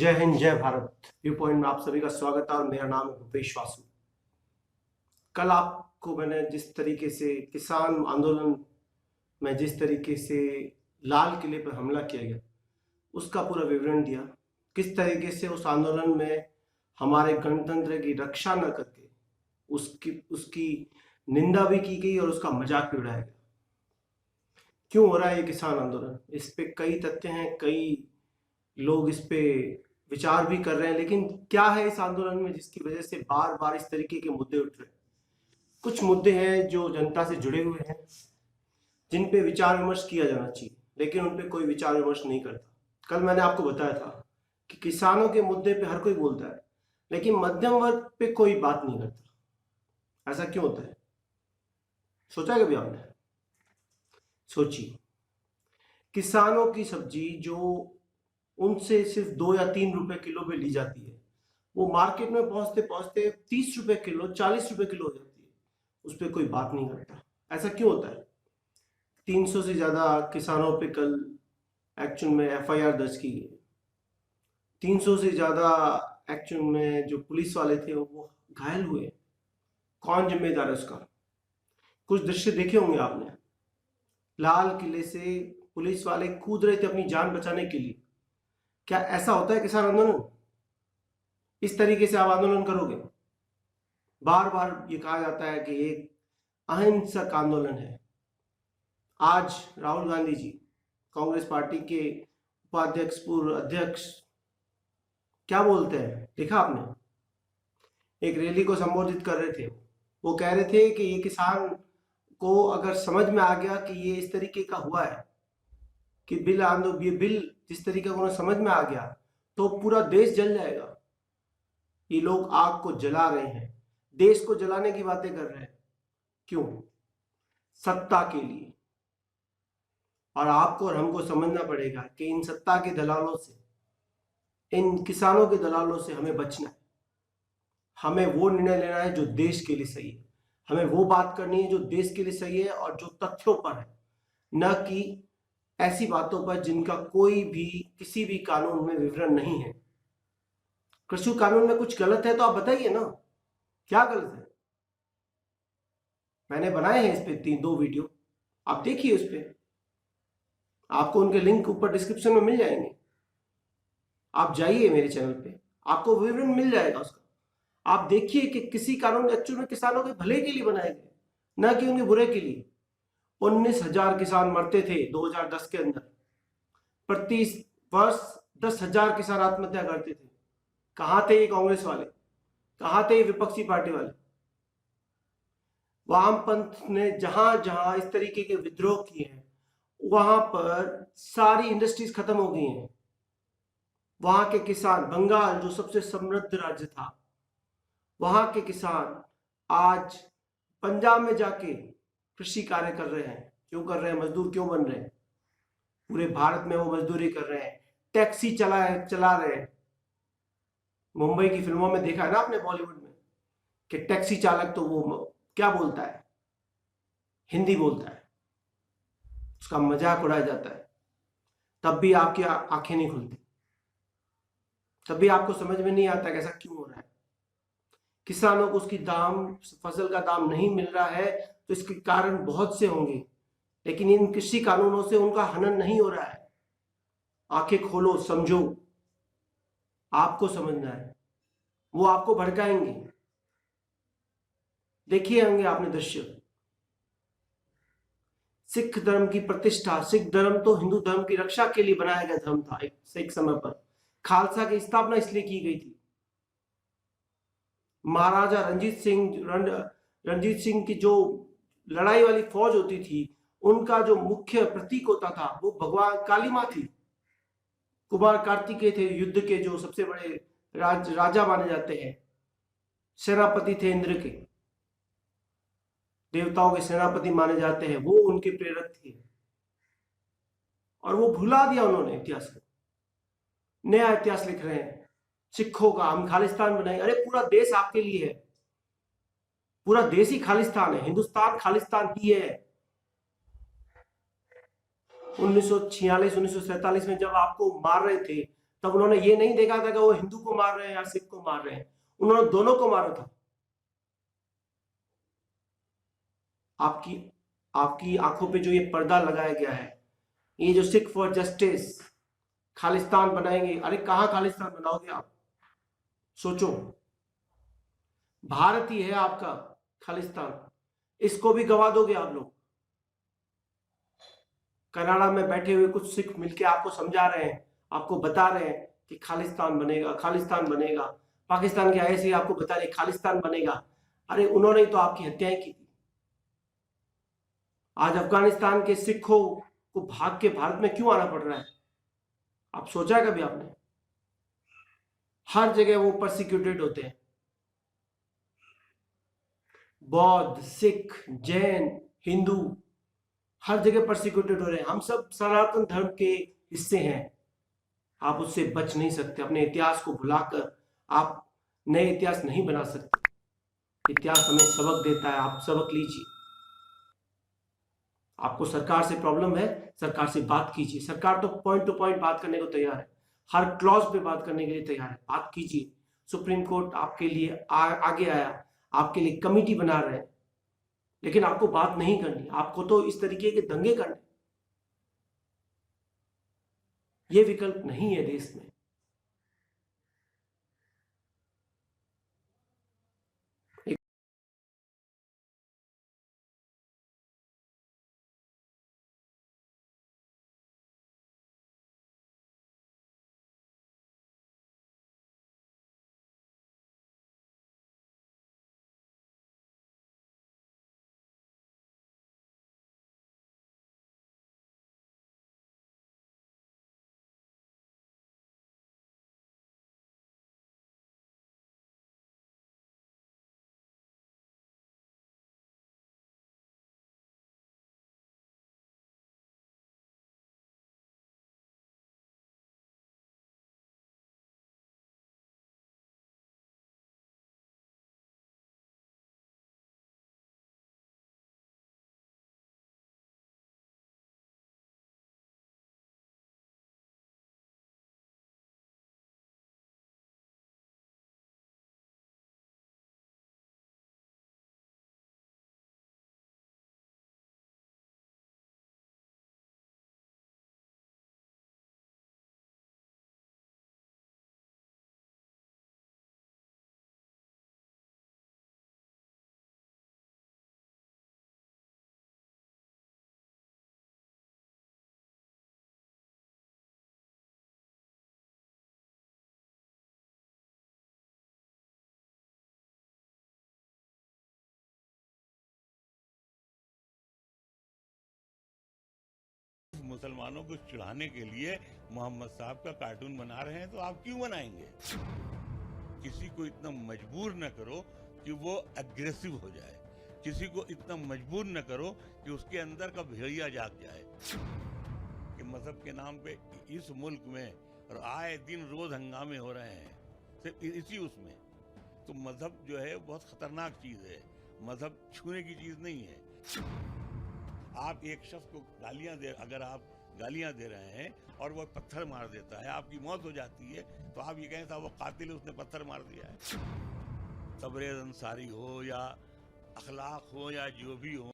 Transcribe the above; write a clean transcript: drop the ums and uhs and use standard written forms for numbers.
जय हिंद, जय Bharat. View point में आप सभी का स्वागत है और मेरा नाम है भूपेश वासु। कल आपको मैंने जिस तरीके से किसान आंदोलन में जिस तरीके से लाल किले पर हमला किया गया उसका पूरा विवरण दिया। किस तरीके से उस आंदोलन में हमारे गणतंत्र की रक्षा न करके उसकी निंदा भी की गई और उसका मजाक भी उड़ाया गया। क्यों हो रहा है ये किसान आंदोलन? इस पे कई तथ्य हैं, कई लोग इस पे विचार भी कर रहे हैं, लेकिन क्या है इस आंदोलन में जिसकी वजह से बार बार इस तरीके के मुद्दे उठ रहे हैं? कुछ मुद्दे हैं जो जनता से जुड़े हुए हैं, जिन पे विचार विमर्श किया जाना चाहिए, लेकिन उन पे कोई विचार विमर्श नहीं करता। कल मैंने आपको बताया था कि किसानों के मुद्दे पे हर कोई बोलता है, लेकिन मध्यम वर्ग पे कोई बात नहीं करता। ऐसा क्यों होता है? सोचा कभी आपने? सोचिए, किसानों की सब्जी जो उनसे सिर्फ 2 या 3 रुपए किलो पे ली जाती है, वो मार्केट में पहुंचते पहुंचते 30 रुपए किलो, 40 रुपए किलो हो जाती है। उस पर कोई बात नहीं करता। ऐसा क्यों होता है? 300 से ज्यादा किसानों पे कल एक्चुअल में एफआईआर दर्ज की गई। 300 से ज्यादा एक्चुअल में जो पुलिस वाले थे वो घायल हुए। कौन जिम्मेदार है उसका? कुछ दृश्य देखे होंगे आपने। लाल किले से पुलिस वाले कूद रहे थे अपनी जान बचाने के लिए। क्या ऐसा होता है किसान आंदोलन? इस तरीके से आप आंदोलन करोगे? बार बार ये कहा जाता है कि एक अहिंसक आंदोलन है। आज राहुल गांधी जी, कांग्रेस पार्टी के उपाध्यक्ष, पूर्व अध्यक्ष, क्या बोलते हैं देखा आपने? एक रैली को संबोधित कर रहे थे। वो कह रहे थे कि ये किसान को अगर समझ में आ गया कि ये इस तरीके का हुआ है कि ये बिल जिस तरीके का उन्हें समझ में आ गया तो पूरा देश जल जाएगा। ये लोग आग को जला रहे हैं, देश को जलाने की बातें कर रहे हैं। क्यों? सत्ता के लिए। और आपको और हमको समझना पड़ेगा कि इन सत्ता के दलालों से, इन किसानों के दलालों से हमें बचना है। हमें वो निर्णय लेना है जो देश के लिए सही है। हमें वो बात करनी है जो देश के लिए सही है और जो तथ्यों पर है, न कि ऐसी बातों पर जिनका कोई भी किसी भी कानून में विवरण नहीं है। कृषि कानून में कुछ गलत है तो आप बताइए ना, क्या गलत है? मैंने बनाए हैं इस पे 2 वीडियो, आप देखिए। उस पे आपको उनके लिंक ऊपर डिस्क्रिप्शन में मिल जाएंगे। आप जाइए मेरे चैनल पे, आपको विवरण मिल जाएगा उसका। आप देखिए कि किसी कानून एक्चुअल में किसानों के भले के लिए बनाए गए, न कि उनके बुरे के लिए। 19,000 किसान मरते थे 2010 के अंदर। प्रति वर्ष 10,000 किसान आत्महत्या करते थे। कहां थे ये कांग्रेस वाले? कहां थे ये विपक्षी पार्टी वाले? वामपंथ ने जहां जहां इस तरीके के विद्रोह किए हैं, वहां पर सारी इंडस्ट्रीज खत्म हो गई हैं। वहां के किसान, बंगाल जो सबसे समृद्ध राज्य था, वहां के किसान आज पंजाब में जाके कृषि कार्य कर रहे हैं। क्यों कर रहे हैं? मजदूर क्यों बन रहे हैं? पूरे भारत में वो मजदूरी कर रहे हैं, टैक्सी चला रहे हैं। मुंबई की फिल्मों में देखा है ना आपने, बॉलीवुड में, कि टैक्सी चालक तो वो क्या बोलता है? हिंदी बोलता है, उसका मजाक उड़ाया जाता है। तब भी आपकी आंखें नहीं खुलती, तब भी आपको समझ में नहीं आता कि ऐसा क्यों हो रहा है। किसानों को उसकी फसल का दाम नहीं मिल रहा है तो इसके कारण बहुत से होंगे, लेकिन इन कृषि कानूनों से उनका हनन नहीं हो रहा है। आंखें खोलो, समझो। आपको समझना है, वो आपको भड़काएंगे। देखिए होंगे आपने दृश्य। सिख धर्म की प्रतिष्ठा, सिख धर्म तो हिंदू धर्म की रक्षा के लिए बनाया गया धर्म था एक समय पर। खालसा की स्थापना इसलिए की गई थी। महाराजा रणजीत सिंह की जो लड़ाई वाली फौज होती थी, उनका जो मुख्य प्रतीक होता था वो भगवान काली मां थी। कुमार कार्तिकेय थे युद्ध के जो सबसे बड़े राजा माने जाते हैं। सेनापति थे इंद्र के, देवताओं के सेनापति माने जाते हैं, वो उनके प्रेरक थे। और वो भुला दिया उन्होंने इतिहास को। नया इतिहास लिख रहे हैं सिखों का, हम खालिस्तान बनाए। अरे पूरा देश आपके लिए है, पूरा देश ही खालिस्तान है। हिंदुस्तान खालिस्तान ही है। 1946 1947 में जब आपको मार रहे थे तब उन्होंने ये नहीं देखा था कि वो हिंदू को मार रहे हैं या सिख को मार रहे हैं, उन्होंने दोनों को मारा था। आपकी आपकी आंखों पे जो ये पर्दा लगाया गया है, ये जो सिख फॉर जस्टिस, खालिस्तान बनाएंगे, अरे कहां खालिस्तान बनाओगे आप? सोचो, भारत ही है आपका खालिस्तान, इसको भी गवा दोगे आप लोग। कनाडा में बैठे हुए कुछ सिख मिलके आपको समझा रहे हैं, आपको बता रहे हैं कि खालिस्तान बनेगा, खालिस्तान बनेगा। पाकिस्तान के ऐसे ही आपको बता रहे खालिस्तान बनेगा। अरे उन्होंने तो आपकी हत्याएं की थी। आज अफगानिस्तान के सिखों को भाग के भारत में क्यों आना पड़ रहा है? आप सोचा है कभी आपने? हर जगह वो परसिक्यूटेड होते हैं। बौद्ध, सिख, जैन, हिंदू, हर जगह परसिक्यूटेड हो रहे हैं। हम सब सनातन धर्म के हिस्से हैं। आप उससे बच नहीं सकते। अपने इतिहास को भुलाकर आप नए इतिहास नहीं बना सकते। इतिहास हमें सबक देता है, आप सबक लीजिए। आपको सरकार से प्रॉब्लम है, सरकार से बात कीजिए। सरकार तो पॉइंट टू पॉइंट बात करने को तैयार है, हर क्लॉज पे बात करने के लिए तैयार है। बात कीजिए। सुप्रीम कोर्ट आपके लिए आगे आया, आपके लिए कमिटी बना रहे हैं, लेकिन आपको बात नहीं करनी। आपको तो इस तरीके के दंगे करने, ये विकल्प नहीं है देश में। मुसलमानों को चिढ़ाने के लिए मोहम्मद साहब का कार्टून बना रहे हैं, तो आप क्यों बनाएंगे? किसी को इतना मजबूर न करो कि वो एग्रेसिव हो जाए, किसी को इतना मजबूर न करो कि उसके अंदर का भेड़िया जाग जाए। कि मजहब के नाम पे इस मुल्क में और आए दिन रोज हंगामे हो रहे हैं, सिर्फ इसी उसमें। तो मजहब जो है बहुत खतरनाक चीज है, मजहब छूने की चीज नहीं है। आप एक शख्स को अगर आप गालियां दे रहे हैं और वो पत्थर मार देता है, आपकी मौत हो जाती है, तो आप ये कहें था वो कातिल है, उसने पत्थर मार दिया है। तबरेज़ अंसारी हो या अखलाक हो या जो भी हो,